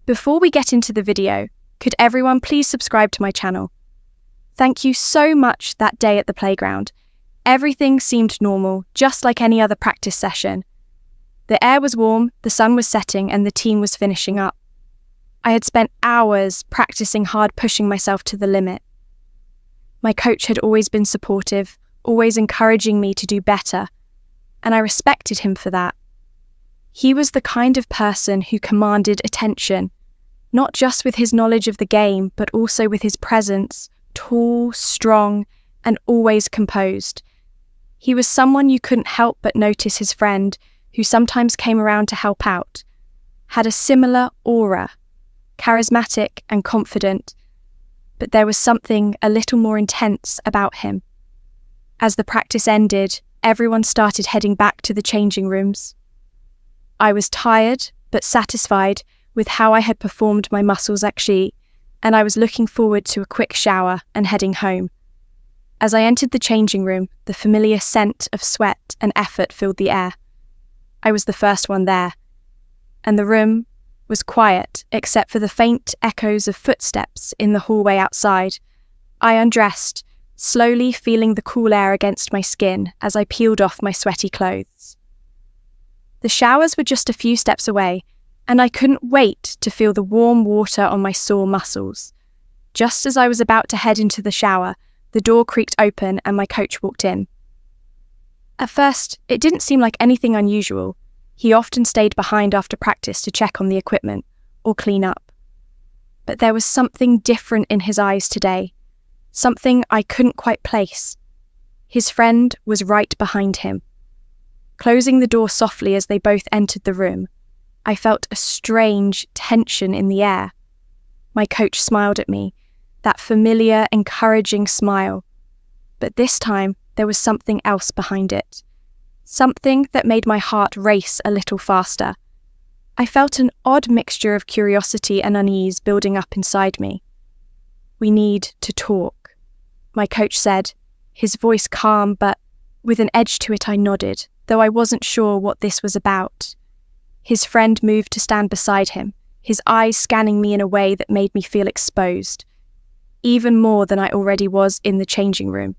Before we get into the video, could everyone please subscribe to my channel? Thank you so much that day at the playground. Everything seemed normal, just like any other practice session. The air was warm, the sun was setting, and the team was finishing up. I had spent hours practicing hard, pushing myself to the limit. My coach had always been supportive, always encouraging me to do better, and I respected him for that. He was the kind of person who commanded attention, not just with his knowledge of the game, but also with his presence, tall, strong, and always composed. He was someone you couldn't help but notice. His friend, who sometimes came around to help out, had a similar aura, charismatic and confident, but there was something a little more intense about him. As the practice ended, everyone started heading back to the changing rooms. I was tired, but satisfied with how I had performed my muscles exposé, and I was looking forward to a quick shower and heading home. As I entered the changing room, the familiar scent of sweat and effort filled the air. I was the first one there, and the room was quiet except for the faint echoes of footsteps in the hallway outside. I undressed, slowly feeling the cool air against my skin as I peeled off my sweaty clothes. The showers were just a few steps away, and I couldn't wait to feel the warm water on my sore muscles. Just as I was about to head into the shower, the door creaked open and my coach walked in. At first, it didn't seem like anything unusual. He often stayed behind after practice to check on the equipment or clean up. But there was something different in his eyes today, something I couldn't quite place. His friend was right behind him. Closing the door softly as they both entered the room, I felt a strange tension in the air. My coach smiled at me, that familiar, encouraging smile. But this time, there was something else behind it. Something that made my heart race a little faster. I felt an odd mixture of curiosity and unease building up inside me. "We need to talk," my coach said, his voice calm but with an edge to it. I nodded, though I wasn't sure what this was about. His friend moved to stand beside him, his eyes scanning me in a way that made me feel exposed, even more than I already was in the changing room.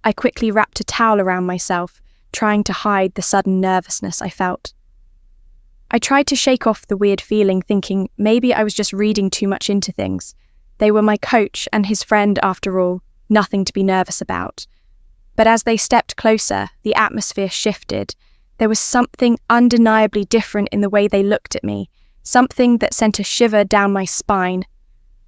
I quickly wrapped a towel around myself, trying to hide the sudden nervousness I felt. I tried to shake off the weird feeling, thinking maybe I was just reading too much into things. They were my coach and his friend after all, nothing to be nervous about. But as they stepped closer, the atmosphere shifted. There was something undeniably different in the way they looked at me, something that sent a shiver down my spine.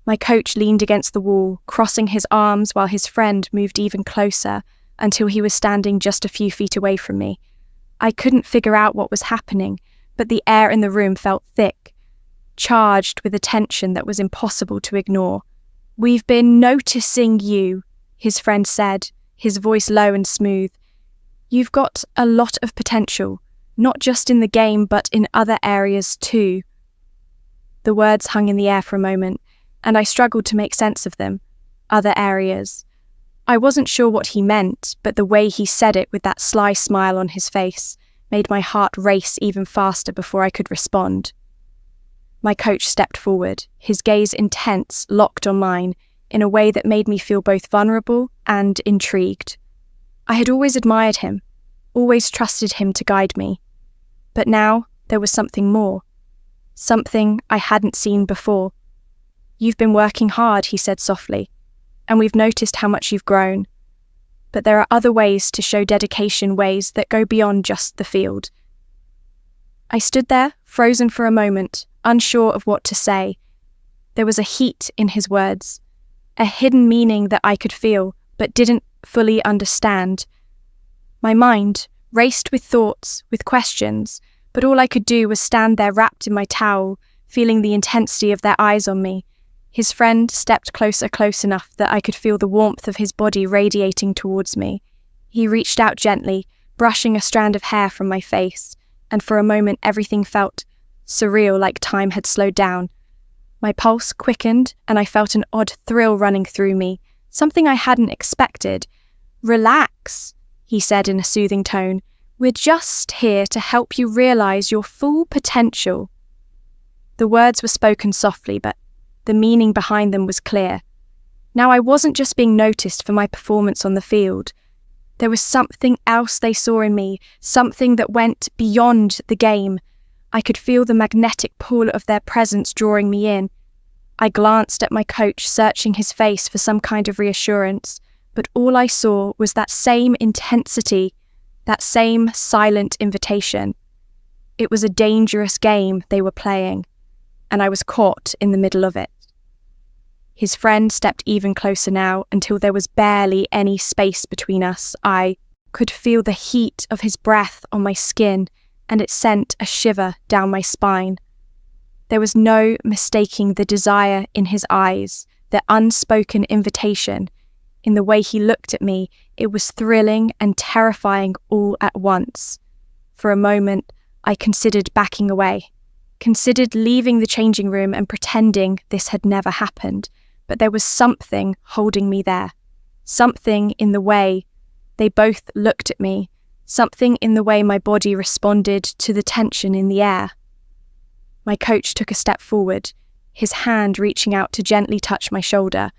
My coach leaned against the wall, crossing his arms while his friend moved even closer until he was standing just a few feet away from me. I couldn't figure out what was happening, but the air in the room felt thick, charged with a tension that was impossible to ignore. "We've been noticing you," his friend said, his voice low and smooth. "You've got a lot of potential, not just in the game but in other areas too." The words hung in the air for a moment, and I struggled to make sense of them. Other areas. I wasn't sure what he meant, but the way he said it with that sly smile on his face made my heart race even faster before I could respond. My coach stepped forward, his gaze intense, locked on mine, in a way that made me feel both vulnerable and intrigued. I had always admired him, always trusted him to guide me. But now there was something more, something I hadn't seen before. "You've been working hard," he said softly, "and we've noticed how much you've grown. But there are other ways to show dedication, ways that go beyond just the field." I stood there, frozen for a moment, unsure of what to say. There was a heat in his words, a hidden meaning that I could feel, but didn't fully understand. My mind raced with thoughts, with questions, but all I could do was stand there wrapped in my towel, feeling the intensity of their eyes on me. His friend stepped closer, close enough that I could feel the warmth of his body radiating towards me. He reached out gently, brushing a strand of hair from my face, and for a moment everything felt surreal, like time had slowed down. My pulse quickened, and I felt an odd thrill running through me, something I hadn't expected. "Relax," he said in a soothing tone. "We're just here to help you realize your full potential." The words were spoken softly, but the meaning behind them was clear. Now I wasn't just being noticed for my performance on the field. There was something else they saw in me, something that went beyond the game. I could feel the magnetic pull of their presence drawing me in. I glanced at my coach, searching his face for some kind of reassurance, but all I saw was that same intensity, that same silent invitation. It was a dangerous game they were playing, and I was caught in the middle of it. His friend stepped even closer now until there was barely any space between us. I could feel the heat of his breath on my skin, and it sent a shiver down my spine. There was no mistaking the desire in his eyes, the unspoken invitation. In the way he looked at me, it was thrilling and terrifying all at once. For a moment, I considered backing away, considered leaving the changing room and pretending this had never happened. But there was something holding me there, something in the way they both looked at me, something in the way my body responded to the tension in the air. My coach took a step forward, his hand reaching out to gently touch my shoulder.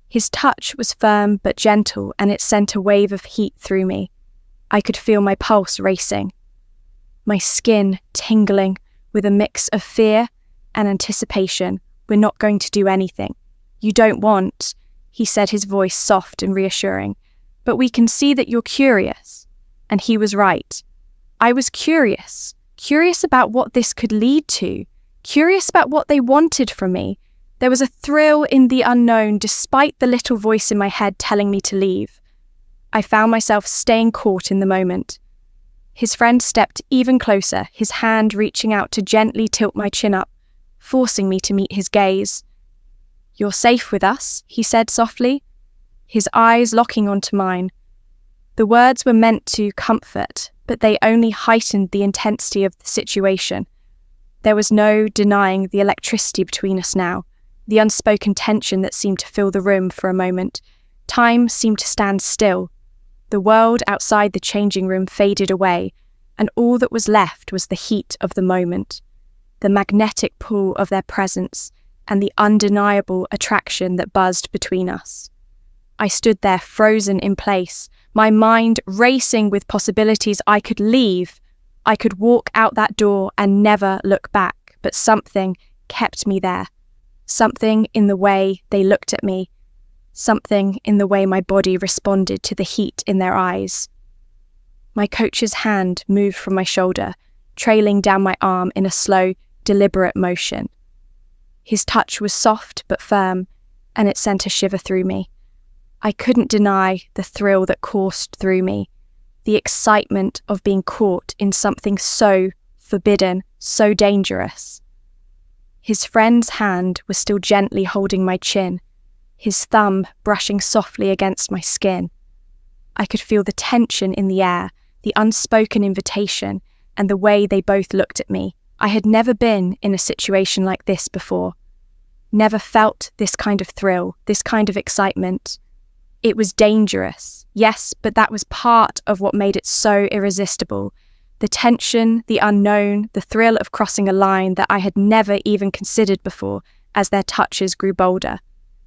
His touch was firm but gentle, and it sent a wave of heat through me. I could feel my pulse racing, my skin tingling with a mix of fear and anticipation. We're not going to do anything. You don't want, he said, his voice soft and reassuring, but we can see that you're curious. And he was right. I was curious about what this could lead to, curious about what they wanted from me. There was a thrill in the unknown, despite the little voice in my head telling me to leave. I found myself staying caught in the moment. His friend stepped even closer, his hand reaching out to gently tilt my chin up, forcing me to meet his gaze. "You're safe with us," he said softly, his eyes locking onto mine. The words were meant to comfort, but they only heightened the intensity of the situation. There was no denying the electricity between us now, the unspoken tension that seemed to fill the room for a moment. Time seemed to stand still. The world outside the changing room faded away, and all that was left was the heat of the moment, the magnetic pull of their presence, and the undeniable attraction that buzzed between us. I stood there frozen in place, my mind racing with possibilities. I could leave, I could walk out that door and never look back, but something kept me there. Something in the way they looked at me, something in the way my body responded to the heat in their eyes. My coach's hand moved from my shoulder, trailing down my arm in a slow, deliberate motion. His touch was soft but firm, and it sent a shiver through me. I couldn't deny the thrill that coursed through me, the excitement of being caught in something so forbidden, so dangerous. His friend's hand was still gently holding my chin, his thumb brushing softly against my skin. I could feel the tension in the air, the unspoken invitation, and the way they both looked at me. I had never been in a situation like this before, never felt this kind of thrill, this kind of excitement. It was dangerous, yes, but that was part of what made it so irresistible. The tension, the unknown, the thrill of crossing a line that I had never even considered before as their touches grew bolder.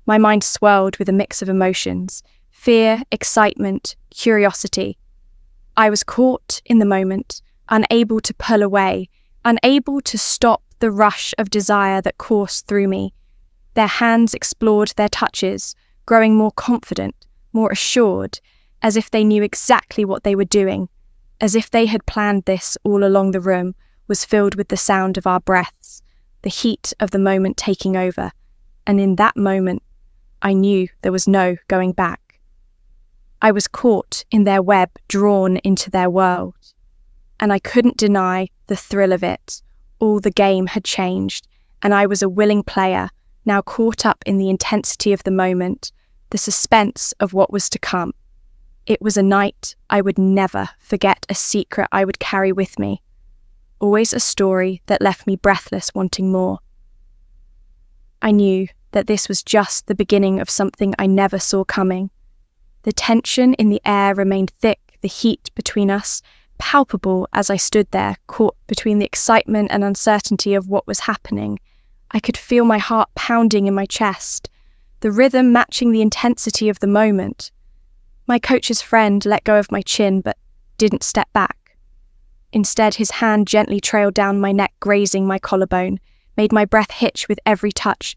My mind swirled with a mix of emotions, fear, excitement, curiosity. I was caught in the moment, unable to pull away, unable to stop the rush of desire that coursed through me. Their hands explored their touches, growing more confident, more assured, as if they knew exactly what they were doing, as if they had planned this all along. The room was filled with the sound of our breaths, the heat of the moment taking over, and in that moment, I knew there was no going back. I was caught in their web, drawn into their world, and I couldn't deny the thrill of it. All the game had changed, and I was a willing player, now caught up in the intensity of the moment, the suspense of what was to come. It was a night I would never forget, a secret I would carry with me, always a story that left me breathless, wanting more. I knew that this was just the beginning of something I never saw coming. The tension in the air remained thick, the heat between us palpable as I stood there, caught between the excitement and uncertainty of what was happening. I could feel my heart pounding in my chest, the rhythm matching the intensity of the moment. My coach's friend let go of my chin but didn't step back. Instead, his hand gently trailed down my neck, grazing my collarbone, made my breath hitch with every touch.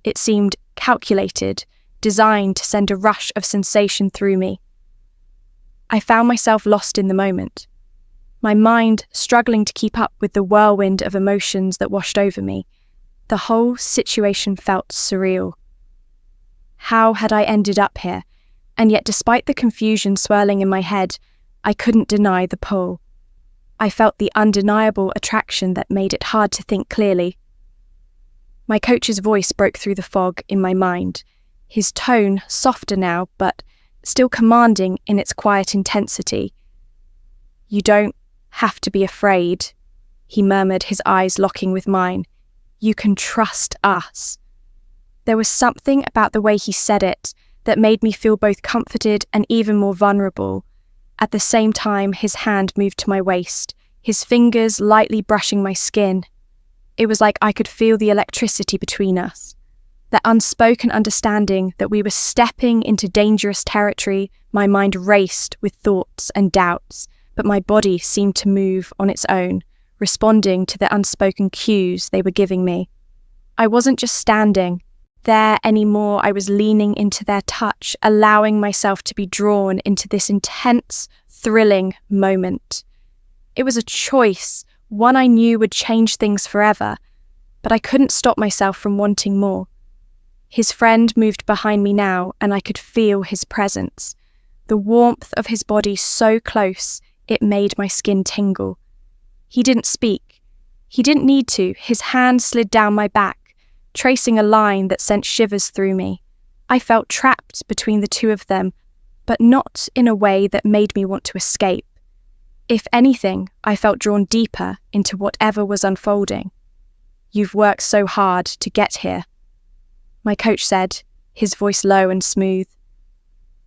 It seemed calculated, designed to send a rush of sensation through me. I found myself lost in the moment, my mind struggling to keep up with the whirlwind of emotions that washed over me. The whole situation felt surreal. How had I ended up here? And yet, despite the confusion swirling in my head, I couldn't deny the pull. I felt the undeniable attraction that made it hard to think clearly. My coach's voice broke through the fog in my mind, his tone softer now, but still commanding in its quiet intensity. "You don't have to be afraid," he murmured, his eyes locking with mine. "You can trust us." There was something about the way he said it that made me feel both comforted and even more vulnerable. At the same time, his hand moved to my waist, his fingers lightly brushing my skin. It was like I could feel the electricity between us. That unspoken understanding that we were stepping into dangerous territory. My mind raced with thoughts and doubts, but my body seemed to move on its own, responding to the unspoken cues they were giving me. I wasn't just standing there anymore. I was leaning into their touch, allowing myself to be drawn into this intense, thrilling moment. It was a choice, one I knew would change things forever, but I couldn't stop myself from wanting more. His friend moved behind me now, and I could feel his presence. The warmth of his body so close, it made my skin tingle. He didn't speak. He didn't need to. His hand slid down my back, tracing a line that sent shivers through me. I felt trapped between the two of them, but not in a way that made me want to escape. If anything, I felt drawn deeper into whatever was unfolding. "You've worked so hard to get here," my coach said, his voice low and smooth.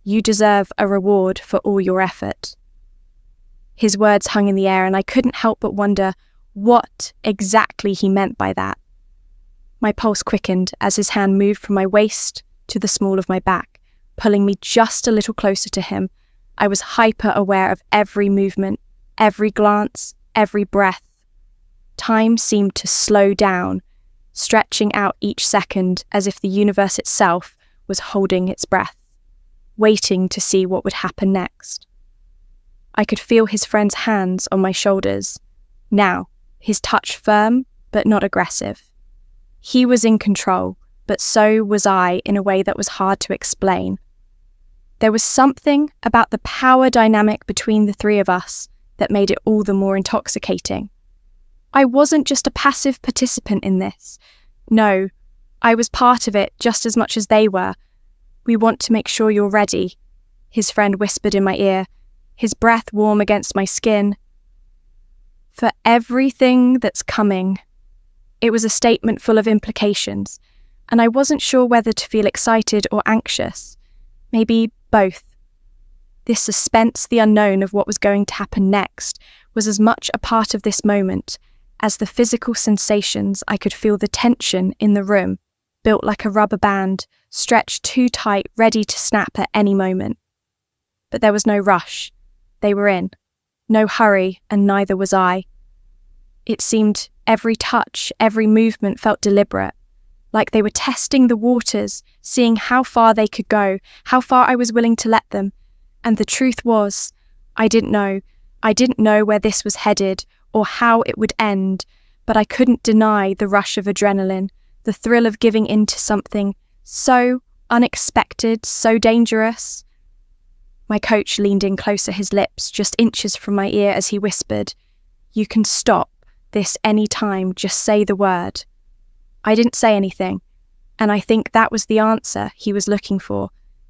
"You deserve a reward for all your effort." His words hung in the air, and I couldn't help but wonder what exactly he meant by that. My pulse quickened as his hand moved from my waist to the small of my back, pulling me just a little closer to him. I was hyper aware of every movement, every glance, every breath. Time seemed to slow down, stretching out each second as if the universe itself was holding its breath, waiting to see what would happen next. I could feel his friend's hands on my shoulders. Now, his touch firm but not aggressive. He was in control, but so was I in a way that was hard to explain. There was something about the power dynamic between the three of us that made it all the more intoxicating. I wasn't just a passive participant in this. No, I was part of it just as much as they were. "We want to make sure you're ready," his friend whispered in my ear, his breath warm against my skin. "For everything that's coming." It was a statement full of implications, and I wasn't sure whether to feel excited or anxious. Maybe both. This suspense, the unknown of what was going to happen next, was as much a part of this moment as the physical sensations. I could feel the tension in the room, built like a rubber band, stretched too tight, ready to snap at any moment. But there was no rush. They were in. No hurry, and neither was I. It seemed every touch, every movement felt deliberate, like they were testing the waters, seeing how far they could go, how far I was willing to let them. And the truth was, I didn't know. I didn't know where this was headed or how it would end, but I couldn't deny the rush of adrenaline, the thrill of giving in to something so unexpected, so dangerous. My coach leaned in closer, his lips just inches from my ear as he whispered, "You can stop this any time, just say the word." I didn't say anything, and I think that was the answer he was looking for.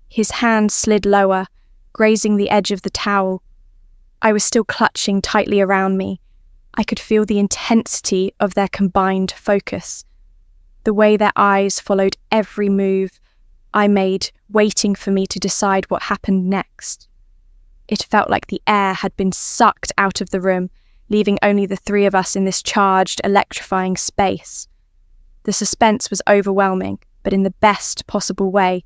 His hand slid lower, grazing the edge of the towel. I was still clutching tightly around me. I could feel the intensity of their combined focus, the way their eyes followed every move I made, waiting for me to decide what happened next. It felt like the air had been sucked out of the room, leaving only the three of us in this charged, electrifying space. The suspense was overwhelming, but in the best possible way.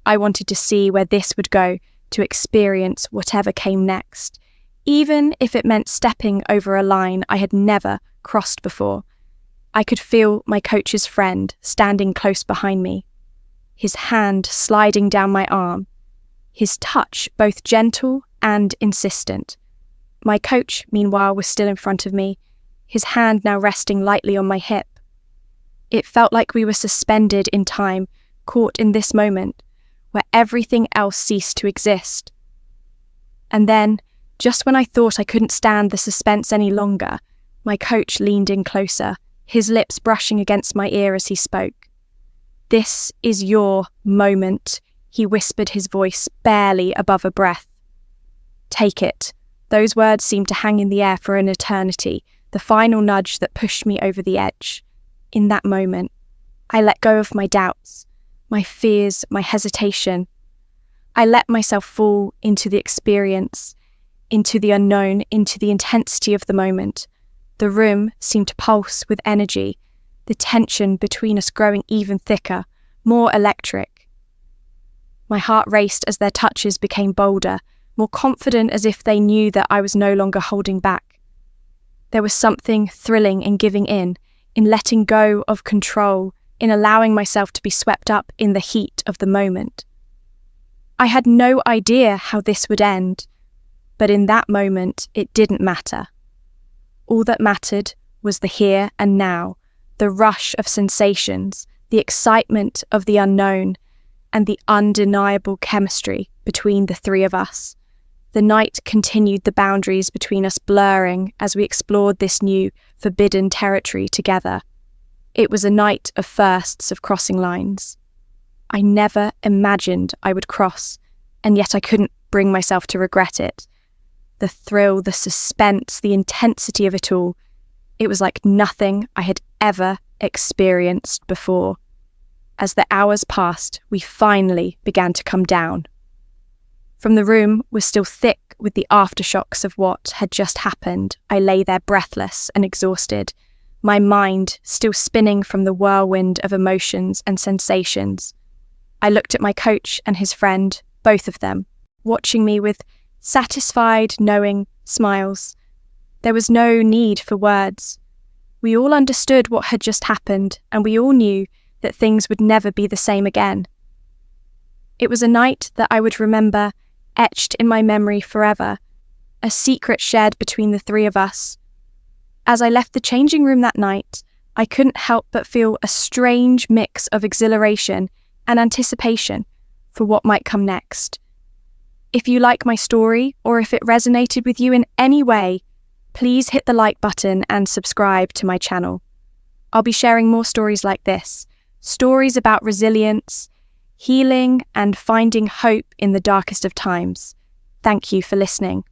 I wanted to see where this would go, to experience whatever came next, even if it meant stepping over a line I had never crossed before. I could feel my coach's friend standing close behind me, his hand sliding down my arm, his touch both gentle and insistent. My coach, meanwhile, was still in front of me, his hand now resting lightly on my hip. It felt like we were suspended in time, caught in this moment, where everything else ceased to exist. And then, just when I thought I couldn't stand the suspense any longer, my coach leaned in closer, his lips brushing against my ear as he spoke. "This is your moment," he whispered, his voice barely above a breath. "Take it." Those words seemed to hang in the air for an eternity, the final nudge that pushed me over the edge. In that moment, I let go of my doubts, my fears, my hesitation. I let myself fall into the experience, into the unknown, into the intensity of the moment. The room seemed to pulse with energy, the tension between us growing even thicker, more electric. My heart raced as their touches became bolder, more confident, as if they knew that I was no longer holding back. There was something thrilling in giving in letting go of control, in allowing myself to be swept up in the heat of the moment. I had no idea how this would end, but in that moment it didn't matter. All that mattered was the here and now, the rush of sensations, the excitement of the unknown, and the undeniable chemistry between the three of us. The night continued, the boundaries between us blurring as we explored this new, forbidden territory together. It was a night of firsts, of crossing lines. I never imagined I would cross, and yet I couldn't bring myself to regret it. The thrill, the suspense, the intensity of it all, it was like nothing I had ever experienced before. As the hours passed, we finally began to come down. From the room was still thick with the aftershocks of what had just happened. I lay there breathless and exhausted, my mind still spinning from the whirlwind of emotions and sensations. I looked at my coach and his friend, both of them, watching me with satisfied, knowing smiles. There was no need for words. We all understood what had just happened, and we all knew that things would never be the same again. It was a night that I would remember, etched in my memory forever, a secret shared between the three of us. As I left the changing room that night, I couldn't help but feel a strange mix of exhilaration and anticipation for what might come next. If you like my story, or if it resonated with you in any way, please hit the like button and subscribe to my channel. I'll be sharing more stories like this, stories about resilience, healing, and finding hope in the darkest of times. Thank you for listening.